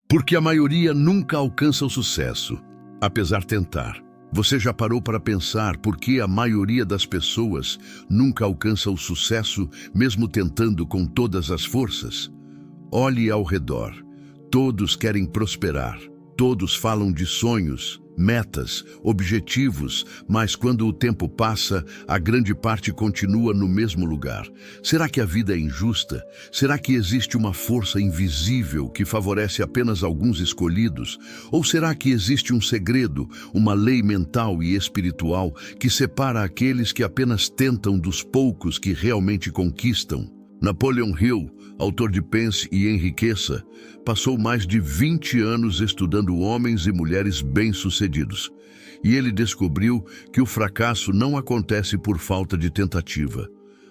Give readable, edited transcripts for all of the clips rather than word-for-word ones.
Porque a maioria nunca alcança o sucesso, apesar de tentar. Você já parou para pensar por que a maioria das pessoas nunca alcança o sucesso, mesmo tentando com todas as forças? Olhe ao redor. Todos querem prosperar. Todos falam de sonhos, metas, objetivos, mas quando o tempo passa, a grande parte continua no mesmo lugar. Será que a vida é injusta? Será que existe uma força invisível que favorece apenas alguns escolhidos? Ou será que existe um segredo, uma lei mental e espiritual que separa aqueles que apenas tentam dos poucos que realmente conquistam? Napoleon Hill, autor de Pense e Enriqueça, passou mais de 20 anos estudando homens e mulheres bem-sucedidos. E ele descobriu que o fracasso não acontece por falta de tentativa.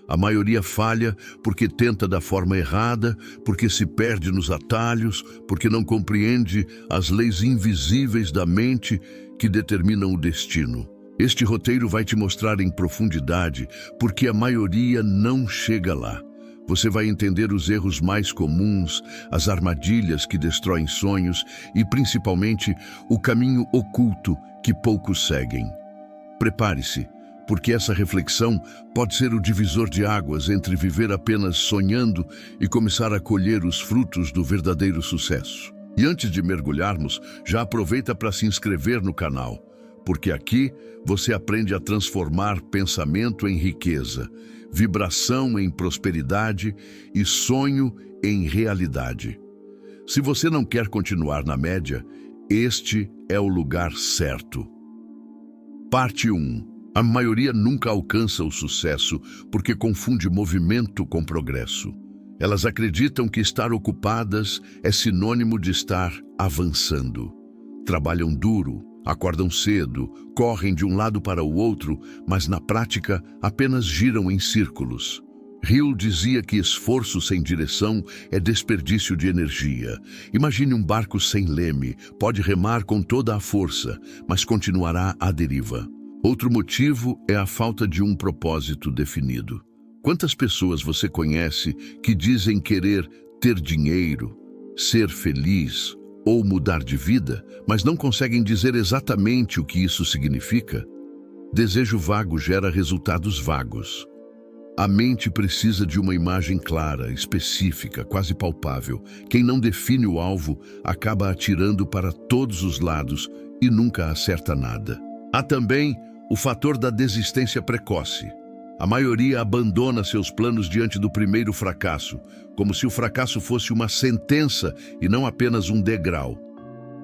A maioria falha porque tenta da forma errada, porque se perde nos atalhos, porque não compreende as leis invisíveis da mente que determinam o destino. Este roteiro vai te mostrar em profundidade porque a maioria não chega lá. Você vai entender os erros mais comuns, as armadilhas que destroem sonhos e, principalmente, o caminho oculto que poucos seguem. Prepare-se, porque essa reflexão pode ser o divisor de águas entre viver apenas sonhando e começar a colher os frutos do verdadeiro sucesso. E antes de mergulharmos, já aproveita para se inscrever no canal, porque aqui você aprende a transformar pensamento em riqueza, vibração em prosperidade e sonho em realidade. Se você não quer continuar na média, este é o lugar certo. Parte 1. A maioria nunca alcança o sucesso porque confunde movimento com progresso. Elas acreditam que estar ocupadas é sinônimo de estar avançando. Trabalham duro, acordam cedo, correm de um lado para o outro, mas na prática apenas giram em círculos. Hill dizia que esforço sem direção é desperdício de energia. Imagine um barco sem leme, pode remar com toda a força, mas continuará à deriva. Outro motivo é a falta de um propósito definido. Quantas pessoas você conhece que dizem querer ter dinheiro, ser feliz ou mudar de vida, mas não conseguem dizer exatamente o que isso significa? Desejo vago gera resultados vagos. A mente precisa de uma imagem clara, específica, quase palpável. Quem não define o alvo acaba atirando para todos os lados e nunca acerta nada. Há também o fator da desistência precoce. A maioria abandona seus planos diante do primeiro fracasso, como se o fracasso fosse uma sentença e não apenas um degrau.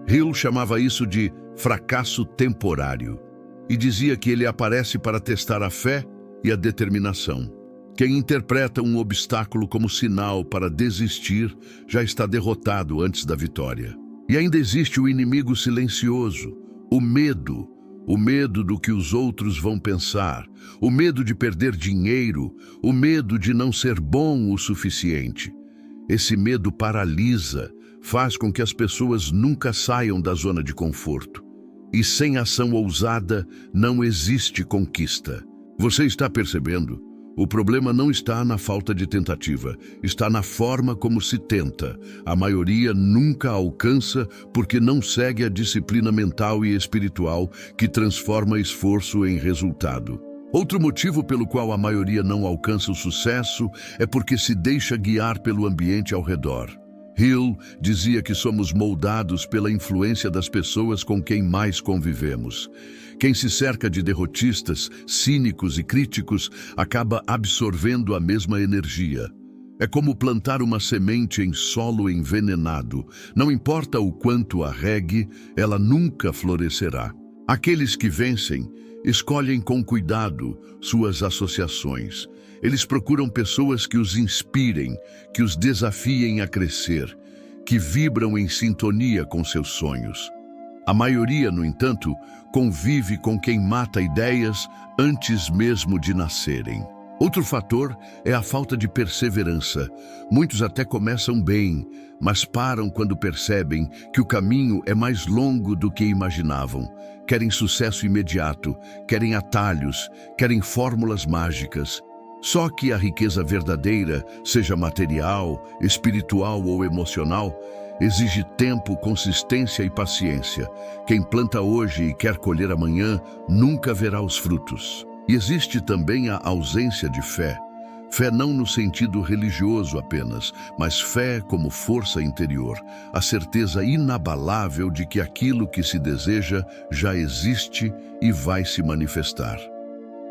Hill chamava isso de fracasso temporário e dizia que ele aparece para testar a fé e a determinação. Quem interpreta um obstáculo como sinal para desistir já está derrotado antes da vitória. E ainda existe o inimigo silencioso, o medo. O medo do que os outros vão pensar, o medo de perder dinheiro, o medo de não ser bom o suficiente. Esse medo paralisa, faz com que as pessoas nunca saiam da zona de conforto. E sem ação ousada não existe conquista. Você está percebendo? O problema não está na falta de tentativa, está na forma como se tenta. A maioria nunca alcança porque não segue a disciplina mental e espiritual que transforma esforço em resultado. Outro motivo pelo qual a maioria não alcança o sucesso é porque se deixa guiar pelo ambiente ao redor. Hill dizia que somos moldados pela influência das pessoas com quem mais convivemos. Quem se cerca de derrotistas, cínicos e críticos acaba absorvendo a mesma energia. É como plantar uma semente em solo envenenado. Não importa o quanto a regue, ela nunca florescerá. Aqueles que vencem escolhem com cuidado suas associações. Eles procuram pessoas que os inspirem, que os desafiem a crescer, que vibram em sintonia com seus sonhos. A maioria, no entanto, convive com quem mata ideias antes mesmo de nascerem. Outro fator é a falta de perseverança. Muitos até começam bem, mas param quando percebem que o caminho é mais longo do que imaginavam. Querem sucesso imediato, querem atalhos, querem fórmulas mágicas. Só que a riqueza verdadeira, seja material, espiritual ou emocional, Exige tempo, consistência e paciência. Quem planta hoje e quer colher amanhã, nunca verá os frutos. E existe também a ausência de fé. Fé não no sentido religioso apenas, mas fé como força interior, a certeza inabalável de que aquilo que se deseja já existe e vai se manifestar.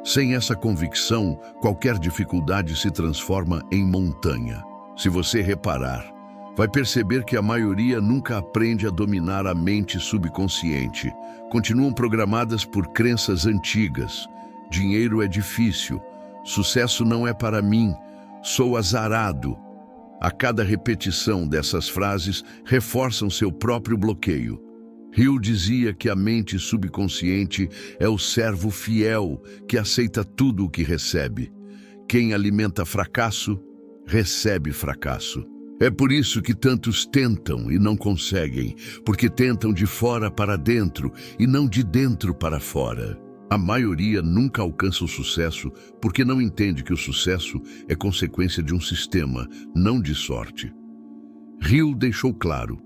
Sem essa convicção, qualquer dificuldade se transforma em montanha. Se você reparar, vai perceber que a maioria nunca aprende a dominar a mente subconsciente. Continuam programadas por crenças antigas. Dinheiro é difícil. Sucesso não é para mim. Sou azarado. A cada repetição dessas frases, reforçam seu próprio bloqueio. Hill dizia que a mente subconsciente é o servo fiel que aceita tudo o que recebe. Quem alimenta fracasso, recebe fracasso. É por isso que tantos tentam e não conseguem, porque tentam de fora para dentro e não de dentro para fora. A maioria nunca alcança o sucesso porque não entende que o sucesso é consequência de um sistema, não de sorte. Hill deixou claro: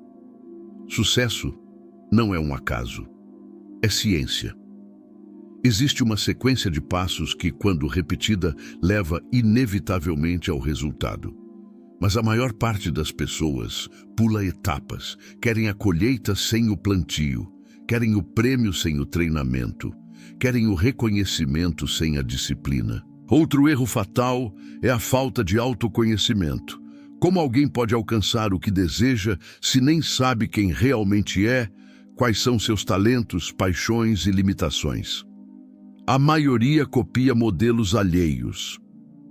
sucesso não é um acaso, é ciência. Existe uma sequência de passos que, quando repetida, leva inevitavelmente ao resultado. Mas a maior parte das pessoas pula etapas, querem a colheita sem o plantio, querem o prêmio sem o treinamento, querem o reconhecimento sem a disciplina. Outro erro fatal é a falta de autoconhecimento. Como alguém pode alcançar o que deseja se nem sabe quem realmente é, quais são seus talentos, paixões e limitações? A maioria copia modelos alheios.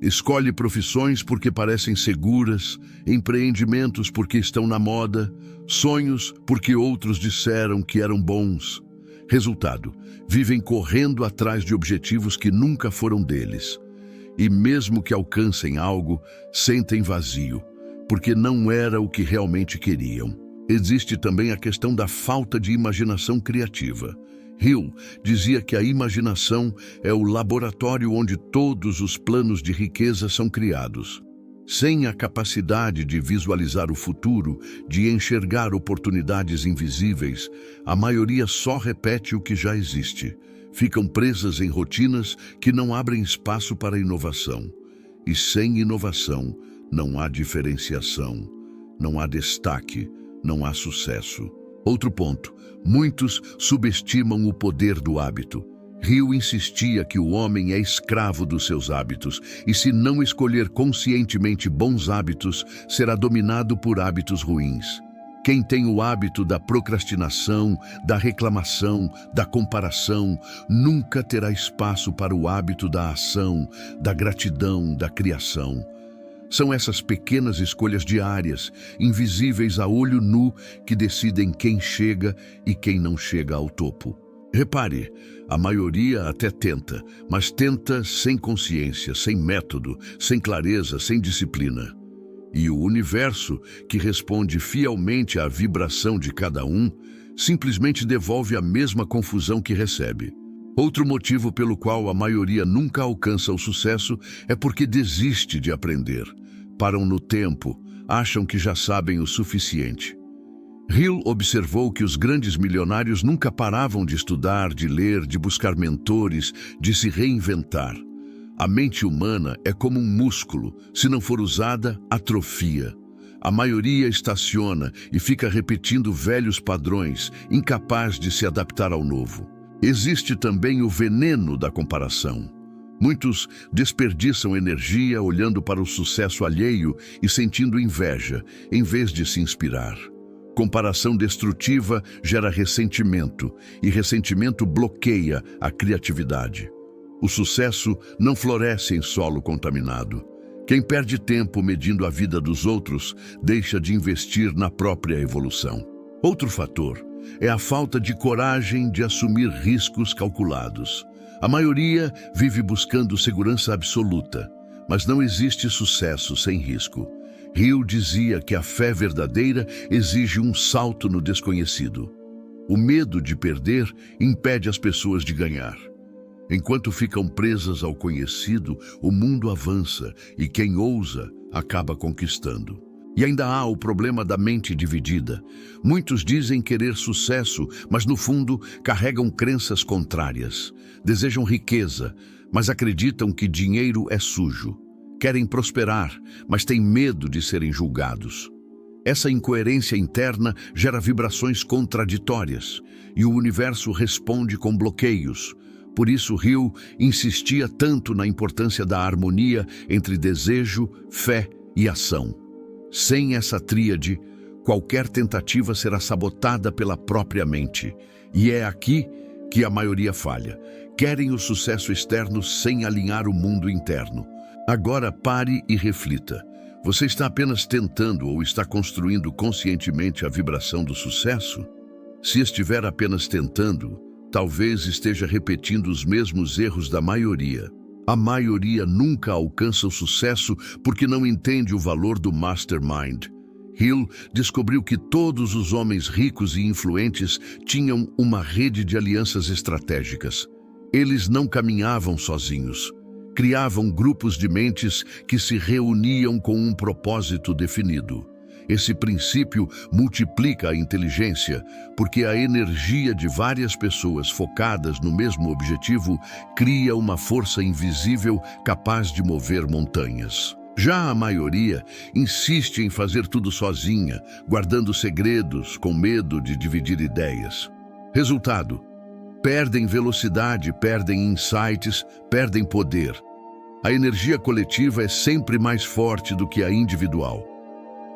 Escolhe profissões porque parecem seguras, empreendimentos porque estão na moda, sonhos porque outros disseram que eram bons. Resultado: vivem correndo atrás de objetivos que nunca foram deles. E mesmo que alcancem algo, sentem vazio, porque não era o que realmente queriam. Existe também a questão da falta de imaginação criativa. Hill dizia que a imaginação é o laboratório onde todos os planos de riqueza são criados. Sem a capacidade de visualizar o futuro, de enxergar oportunidades invisíveis, a maioria só repete o que já existe. Ficam presas em rotinas que não abrem espaço para inovação. E sem inovação, não há diferenciação, não há destaque, não há sucesso. Outro ponto: muitos subestimam o poder do hábito. Hill insistia que o homem é escravo dos seus hábitos e, se não escolher conscientemente bons hábitos, será dominado por hábitos ruins. Quem tem o hábito da procrastinação, da reclamação, da comparação, nunca terá espaço para o hábito da ação, da gratidão, da criação. São essas pequenas escolhas diárias, invisíveis a olho nu, que decidem quem chega e quem não chega ao topo. Repare, a maioria até tenta, mas tenta sem consciência, sem método, sem clareza, sem disciplina. E o universo, que responde fielmente à vibração de cada um, simplesmente devolve a mesma confusão que recebe. Outro motivo pelo qual a maioria nunca alcança o sucesso é porque desiste de aprender. Param no tempo, acham que já sabem o suficiente. Hill observou que os grandes milionários nunca paravam de estudar, de ler, de buscar mentores, de se reinventar. A mente humana é como um músculo, se não for usada, atrofia. A maioria estaciona e fica repetindo velhos padrões, incapaz de se adaptar ao novo. Existe também o veneno da comparação. Muitos desperdiçam energia olhando para o sucesso alheio e sentindo inveja, em vez de se inspirar. Comparação destrutiva gera ressentimento, e ressentimento bloqueia a criatividade. O sucesso não floresce em solo contaminado. Quem perde tempo medindo a vida dos outros, deixa de investir na própria evolução. Outro fator é a falta de coragem de assumir riscos calculados. A maioria vive buscando segurança absoluta, mas não existe sucesso sem risco. Hill dizia que a fé verdadeira exige um salto no desconhecido. O medo de perder impede as pessoas de ganhar. Enquanto ficam presas ao conhecido, o mundo avança e quem ousa acaba conquistando. E ainda há o problema da mente dividida. Muitos dizem querer sucesso, mas no fundo carregam crenças contrárias. Desejam riqueza, mas acreditam que dinheiro é sujo. Querem prosperar, mas têm medo de serem julgados. Essa incoerência interna gera vibrações contraditórias, e o universo responde com bloqueios. Por isso, Hill insistia tanto na importância da harmonia entre desejo, fé e ação. Sem essa tríade, qualquer tentativa será sabotada pela própria mente. E é aqui que a maioria falha. Querem o sucesso externo sem alinhar o mundo interno. Agora pare e reflita. Você está apenas tentando ou está construindo conscientemente a vibração do sucesso? Se estiver apenas tentando, talvez esteja repetindo os mesmos erros da maioria. A maioria nunca alcança o sucesso porque não entende o valor do mastermind. Hill descobriu que todos os homens ricos e influentes tinham uma rede de alianças estratégicas. Eles não caminhavam sozinhos. Criavam grupos de mentes que se reuniam com um propósito definido. Esse princípio multiplica a inteligência, porque a energia de várias pessoas focadas no mesmo objetivo cria uma força invisível capaz de mover montanhas. Já a maioria insiste em fazer tudo sozinha, guardando segredos, com medo de dividir ideias. Resultado: perdem velocidade, perdem insights, perdem poder. A energia coletiva é sempre mais forte do que a individual.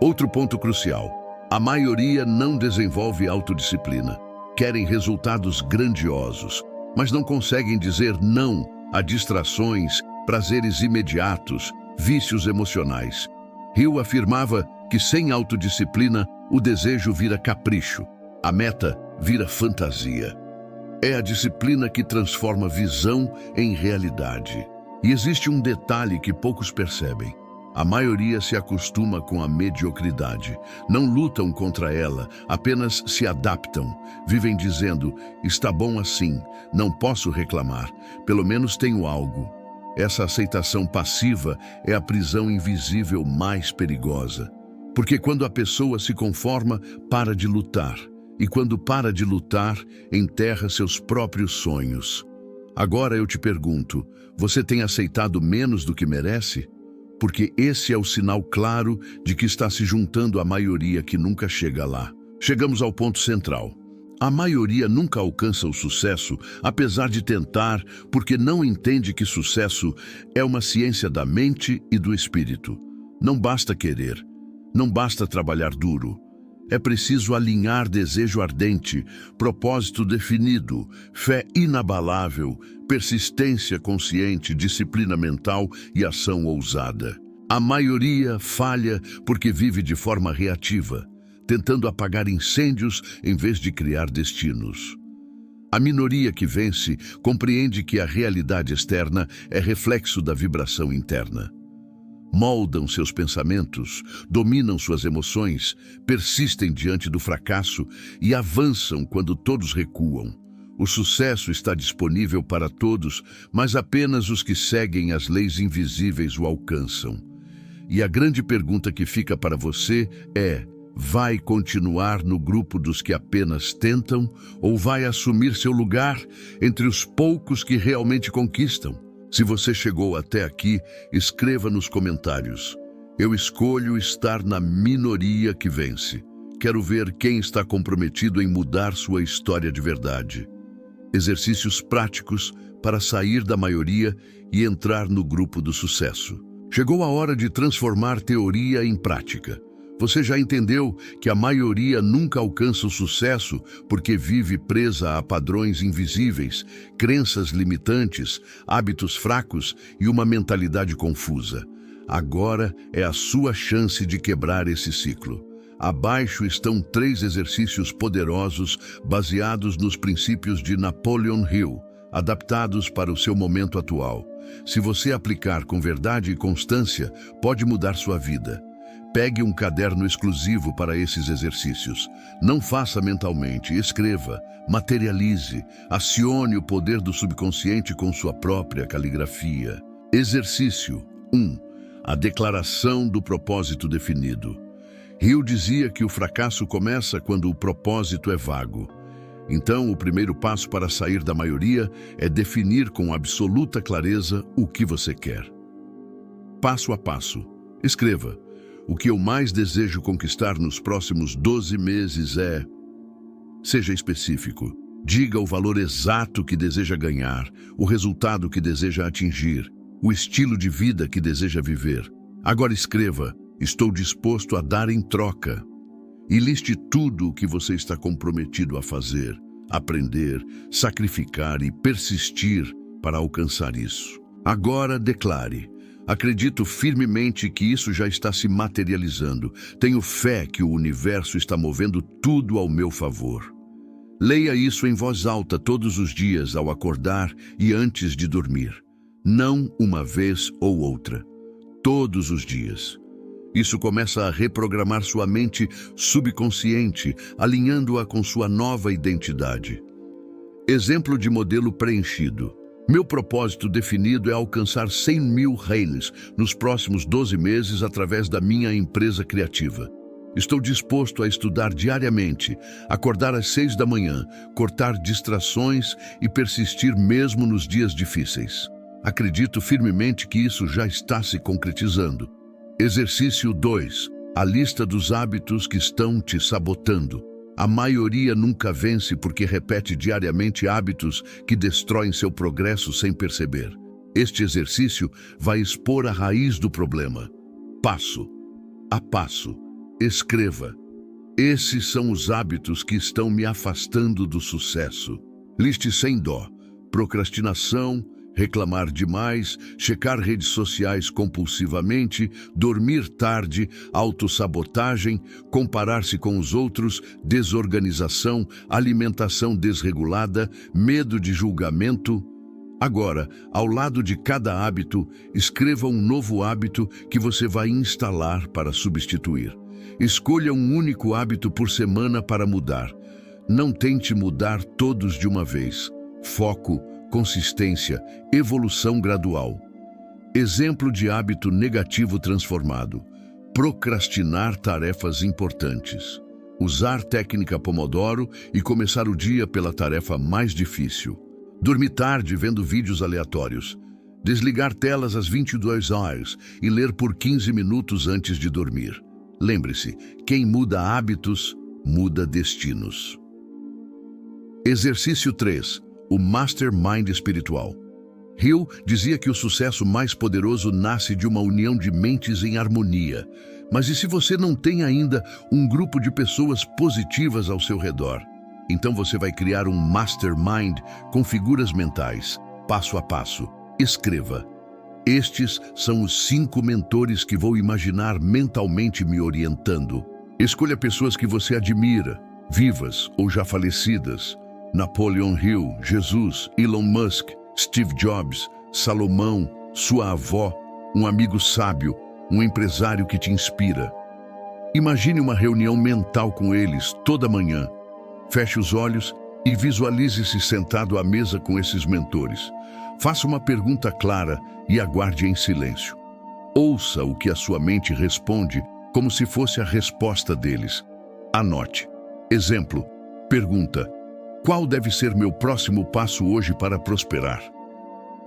Outro ponto crucial: a maioria não desenvolve autodisciplina. Querem resultados grandiosos, mas não conseguem dizer não a distrações, prazeres imediatos, vícios emocionais. Hill afirmava que sem autodisciplina, o desejo vira capricho, a meta vira fantasia. É a disciplina que transforma visão em realidade. E existe um detalhe que poucos percebem. A maioria se acostuma com a mediocridade. Não lutam contra ela, apenas se adaptam. Vivem dizendo: está bom assim, não posso reclamar, pelo menos tenho algo. Essa aceitação passiva é a prisão invisível mais perigosa. Porque quando a pessoa se conforma, para de lutar. E quando para de lutar, enterra seus próprios sonhos. Agora eu te pergunto, você tem aceitado menos do que merece? Porque esse é o sinal claro de que está se juntando à maioria que nunca chega lá. Chegamos ao ponto central. A maioria nunca alcança o sucesso, apesar de tentar, porque não entende que sucesso é uma ciência da mente e do espírito. Não basta querer, não basta trabalhar duro. É preciso alinhar desejo ardente, propósito definido, fé inabalável, persistência consciente, disciplina mental e ação ousada. A maioria falha porque vive de forma reativa, tentando apagar incêndios em vez de criar destinos. A minoria que vence compreende que a realidade externa é reflexo da vibração interna. Moldam seus pensamentos, dominam suas emoções, persistem diante do fracasso e avançam quando todos recuam. O sucesso está disponível para todos, mas apenas os que seguem as leis invisíveis o alcançam. E a grande pergunta que fica para você é: vai continuar no grupo dos que apenas tentam ou vai assumir seu lugar entre os poucos que realmente conquistam? Se você chegou até aqui, escreva nos comentários: eu escolho estar na minoria que vence. Quero ver quem está comprometido em mudar sua história de verdade. Exercícios práticos para sair da maioria e entrar no grupo do sucesso. Chegou a hora de transformar teoria em prática. Você já entendeu que a maioria nunca alcança o sucesso porque vive presa a padrões invisíveis, crenças limitantes, hábitos fracos e uma mentalidade confusa. Agora é a sua chance de quebrar esse ciclo. Abaixo estão 3 exercícios poderosos baseados nos princípios de Napoleon Hill, adaptados para o seu momento atual. Se você aplicar com verdade e constância, pode mudar sua vida. Pegue um caderno exclusivo para esses exercícios. Não faça mentalmente, escreva, materialize, acione o poder do subconsciente com sua própria caligrafia. Exercício 1. A declaração do propósito definido. Hill dizia que o fracasso começa quando o propósito é vago. Então, o primeiro passo para sair da maioria é definir com absoluta clareza o que você quer. Passo a passo. Escreva: o que eu mais desejo conquistar nos próximos 12 meses é... Seja específico. Diga o valor exato que deseja ganhar, o resultado que deseja atingir, o estilo de vida que deseja viver. Agora escreva: estou disposto a dar em troca. E liste tudo o que você está comprometido a fazer, aprender, sacrificar e persistir para alcançar isso. Agora declare: acredito firmemente que isso já está se materializando. Tenho fé que o universo está movendo tudo ao meu favor. Leia isso em voz alta todos os dias ao acordar e antes de dormir. Não uma vez ou outra. Todos os dias. Isso começa a reprogramar sua mente subconsciente, alinhando-a com sua nova identidade. Exemplo de modelo preenchido. Meu propósito definido é alcançar 100 mil reais nos próximos 12 meses através da minha empresa criativa. Estou disposto a estudar diariamente, acordar às 6 da manhã, cortar distrações e persistir mesmo nos dias difíceis. Acredito firmemente que isso já está se concretizando. Exercício 2. A lista dos hábitos que estão te sabotando. A maioria nunca vence porque repete diariamente hábitos que destroem seu progresso sem perceber. Este exercício vai expor a raiz do problema. Passo a passo. Escreva: esses são os hábitos que estão me afastando do sucesso. Liste sem dó: procrastinação, reclamar demais, checar redes sociais compulsivamente, dormir tarde, autossabotagem, comparar-se com os outros, desorganização, alimentação desregulada, medo de julgamento. Agora, ao lado de cada hábito, escreva um novo hábito que você vai instalar para substituir. Escolha um único hábito por semana para mudar. Não tente mudar todos de uma vez. Foco, consistência, evolução gradual. Exemplo de hábito negativo transformado: procrastinar tarefas importantes. Usar técnica Pomodoro e começar o dia pela tarefa mais difícil. Dormir tarde vendo vídeos aleatórios. Desligar telas às 22 horas e ler por 15 minutos antes de dormir. Lembre-se, quem muda hábitos, muda destinos. Exercício 3. O Mastermind espiritual. Hill dizia que o sucesso mais poderoso nasce de uma união de mentes em harmonia. Mas e se você não tem ainda um grupo de pessoas positivas ao seu redor? Então você vai criar um Mastermind com figuras mentais, passo a passo. Escreva: estes são os 5 mentores que vou imaginar mentalmente me orientando. Escolha pessoas que você admira, vivas ou já falecidas. Napoleon Hill, Jesus, Elon Musk, Steve Jobs, Salomão, sua avó, um amigo sábio, um empresário que te inspira. Imagine uma reunião mental com eles toda manhã. Feche os olhos e visualize-se sentado à mesa com esses mentores. Faça uma pergunta clara e aguarde em silêncio. Ouça o que a sua mente responde como se fosse a resposta deles. Anote. Exemplo. Pergunta: qual deve ser meu próximo passo hoje para prosperar?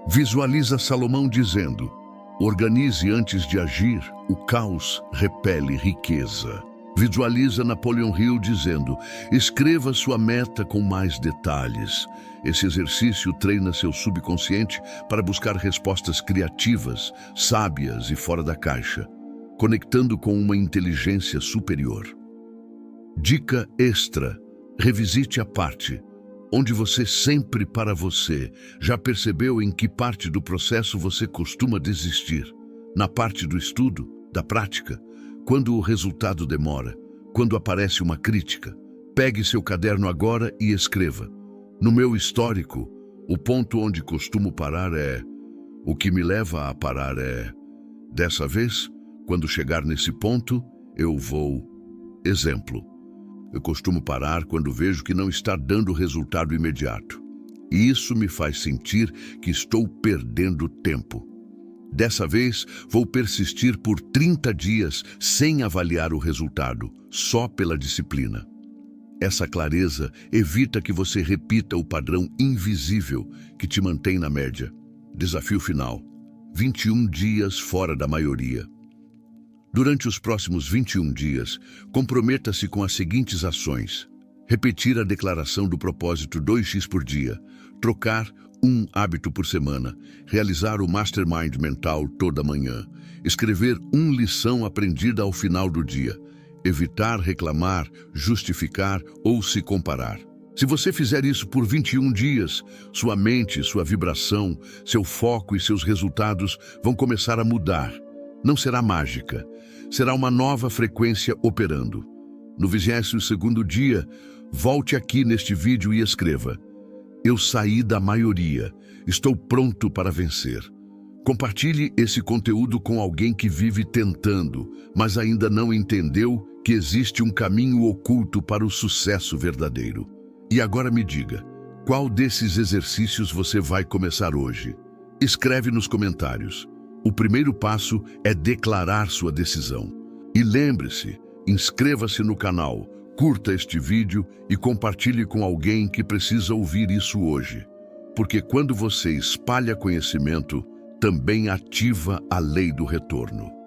Visualiza Salomão dizendo: organize antes de agir, o caos repele riqueza. Visualiza Napoleon Hill dizendo: escreva sua meta com mais detalhes. Esse exercício treina seu subconsciente para buscar respostas criativas, sábias e fora da caixa, conectando com uma inteligência superior. Dica extra: revisite a parte onde você sempre para você. Já percebeu em que parte do processo você costuma desistir? Na parte do estudo, da prática? Quando o resultado demora? Quando aparece uma crítica? Pegue seu caderno agora e escreva: no meu histórico, o ponto onde costumo parar é... O que me leva a parar é... Dessa vez, quando chegar nesse ponto, eu vou... Exemplo: eu costumo parar quando vejo que não está dando resultado imediato. E isso me faz sentir que estou perdendo tempo. Dessa vez, vou persistir por 30 dias sem avaliar o resultado, só pela disciplina. Essa clareza evita que você repita o padrão invisível que te mantém na média. Desafio final: 21 dias fora da maioria. Durante os próximos 21 dias, comprometa-se com as seguintes ações: repetir a declaração do propósito 2x por dia, trocar um hábito por semana, realizar o Mastermind mental toda manhã, escrever uma lição aprendida ao final do dia, evitar reclamar, justificar ou se comparar. Se você fizer isso por 21 dias, sua mente, sua vibração, seu foco e seus resultados vão começar a mudar. Não será mágica, será uma nova frequência operando. No 22º dia, volte aqui neste vídeo e escreva: eu saí da maioria, estou pronto para vencer. Compartilhe esse conteúdo com alguém que vive tentando, mas ainda não entendeu que existe um caminho oculto para o sucesso verdadeiro. E agora me diga, qual desses exercícios você vai começar hoje? Escreve nos comentários. O primeiro passo é declarar sua decisão. E lembre-se, inscreva-se no canal, curta este vídeo e compartilhe com alguém que precisa ouvir isso hoje. Porque quando você espalha conhecimento, também ativa a lei do retorno.